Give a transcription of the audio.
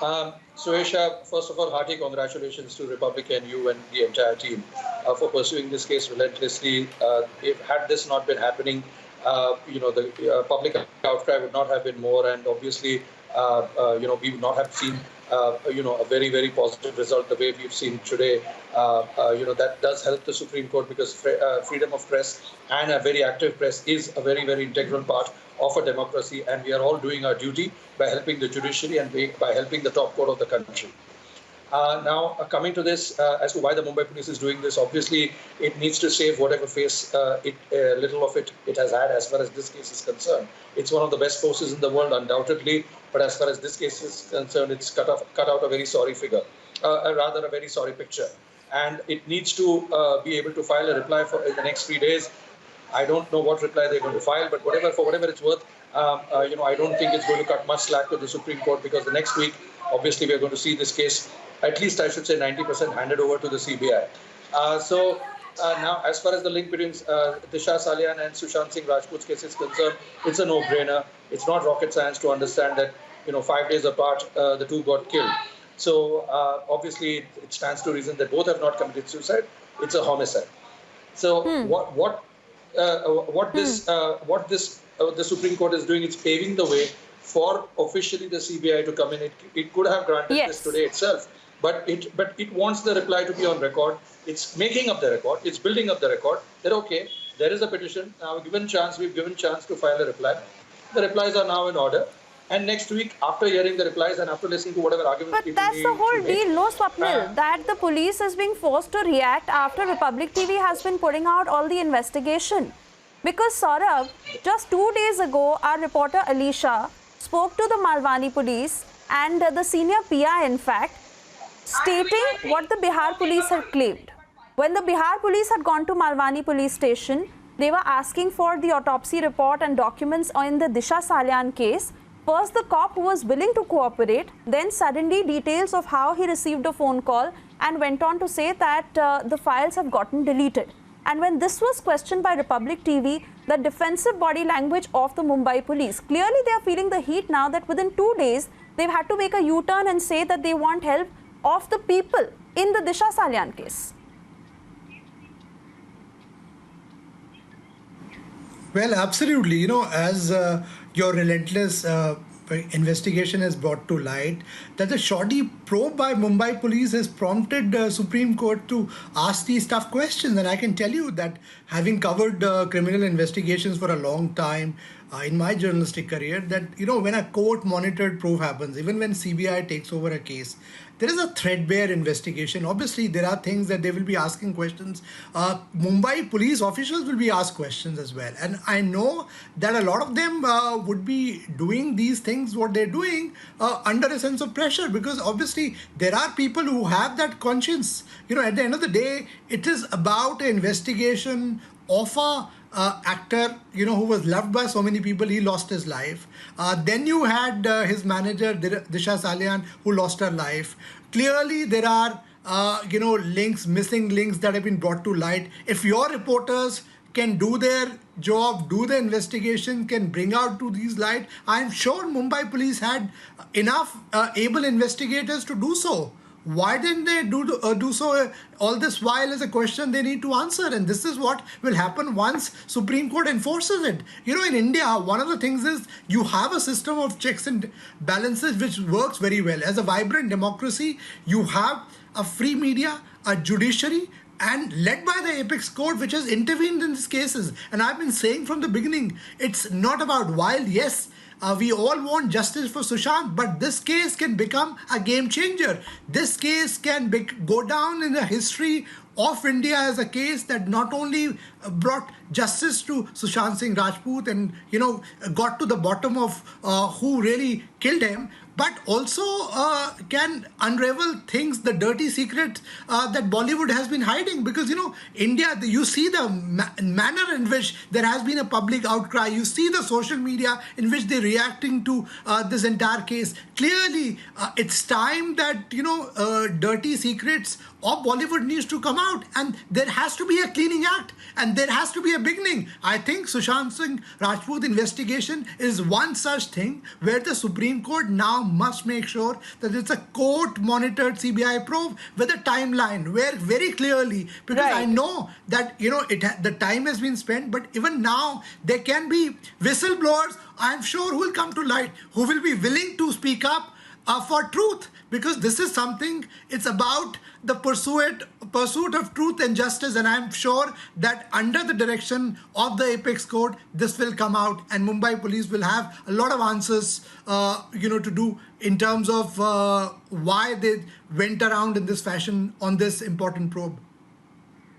Suesha, first of all, hearty congratulations to Republic and you and the entire team for pursuing this case relentlessly. If had this not been happening, the public outcry would not have been more, and obviously, we would not have seen, a very, very positive result the way we've seen today. That does help the Supreme Court because freedom of press and a very active press is a very, very integral part of a democracy, and we are all doing our duty by helping the judiciary and by helping the top court of the country. Now, coming to this, as to why the Mumbai police is doing this, obviously it needs to save whatever face little of it has had as far as this case is concerned. It's one of the best forces in the world, undoubtedly, but as far as this case is concerned, it's cut out a very sorry figure, rather a very sorry picture. And it needs to be able to file a reply in the next 3 days. I don't know what reply they're going to file, but for whatever it's worth, I don't think it's going to cut much slack to the Supreme Court because the next week, obviously, we're going to see this case, at least I should say 90% handed over to the CBI. Now, as far as the link between Disha Salian and Sushant Singh Rajput's case is concerned, it's a no-brainer. It's not rocket science to understand that, 5 days apart, the two got killed. So, obviously, it stands to reason that both have not committed suicide. It's a homicide. So, the Supreme Court is doing, it's paving the way for officially the CBI to come in. It could have granted this today itself, but it wants the reply to be on record. It's making up the record. It's building up the record. That okay, there is a petition. We've given chance to file a reply. The replies are now in order. And next week, after hearing the replies and after listening to whatever arguments But that's the whole deal, no, Swapnil, that the police is being forced to react after Republic TV has been putting out all the investigation. Because Saurabh, just 2 days ago, our reporter Alisha spoke to the Malwani police and the senior PI, in fact, stating what the Bihar police had claimed. When the Bihar police had gone to Malwani police station, they were asking for the autopsy report and documents on the Disha Salian case. First, the cop was willing to cooperate, then suddenly details of how he received a phone call and went on to say that the files have gotten deleted. And when this was questioned by Republic TV, the defensive body language of the Mumbai police, clearly they are feeling the heat now that within 2 days, they've had to make a U-turn and say that they want help of the people in the Disha Salian case. Well, absolutely. As your relentless investigation has brought to light, that the shoddy probe by Mumbai police has prompted the Supreme Court to ask these tough questions. And I can tell you that having covered criminal investigations for a long time in my journalistic career, that, when a court-monitored probe happens, even when CBI takes over a case, there is a threadbare investigation. Obviously, there are things that they will be asking questions. Mumbai police officials will be asked questions as well. And I know that a lot of them would be doing these things, what they're doing, under a sense of pressure. Because obviously, there are people who have that conscience. At the end of the day, it is about an investigation of a actor, who was loved by so many people. He lost his life. Then you had his manager, Disha Salian, who lost her life. Clearly, there are, missing links that have been brought to light. If your reporters can do their job, do the investigation, can bring out to these light, I'm sure Mumbai police had enough able investigators to do so. Why didn't they do so all this while is a question they need to answer. And this is what will happen once Supreme Court enforces it. In India, one of the things is you have a system of checks and balances which works very well. As a vibrant democracy, you have a free media, a judiciary, and led by the apex court, which has intervened in these cases. And I've been saying from the beginning, it's not about while, yes, we all want justice for Sushant, but this case can become a game changer. This case can go down in the history of India as a case that not only brought justice to Sushant Singh Rajput and, got to the bottom of who really killed him, but also can unravel things, the dirty secrets that Bollywood has been hiding. Because, India, you see the manner in which there has been a public outcry. You see the social media in which they're reacting to this entire case. Clearly, it's time that, dirty secrets of Bollywood needs to come out. And there has to be a cleaning act. And there has to be a beginning. I think Sushant Singh Rajput investigation is one such thing where the Supreme Court now must make sure that it's a court-monitored CBI probe with a timeline where very clearly, because I Right. know that the time has been spent, but even now there can be whistleblowers, I'm sure, who will come to light, who will be willing to speak up for truth, because this is something, it's about the pursuit of truth and justice, and I'm sure that under the direction of the apex court this will come out, and Mumbai police will have a lot of answers to do in terms of why they went around in this fashion on this important probe.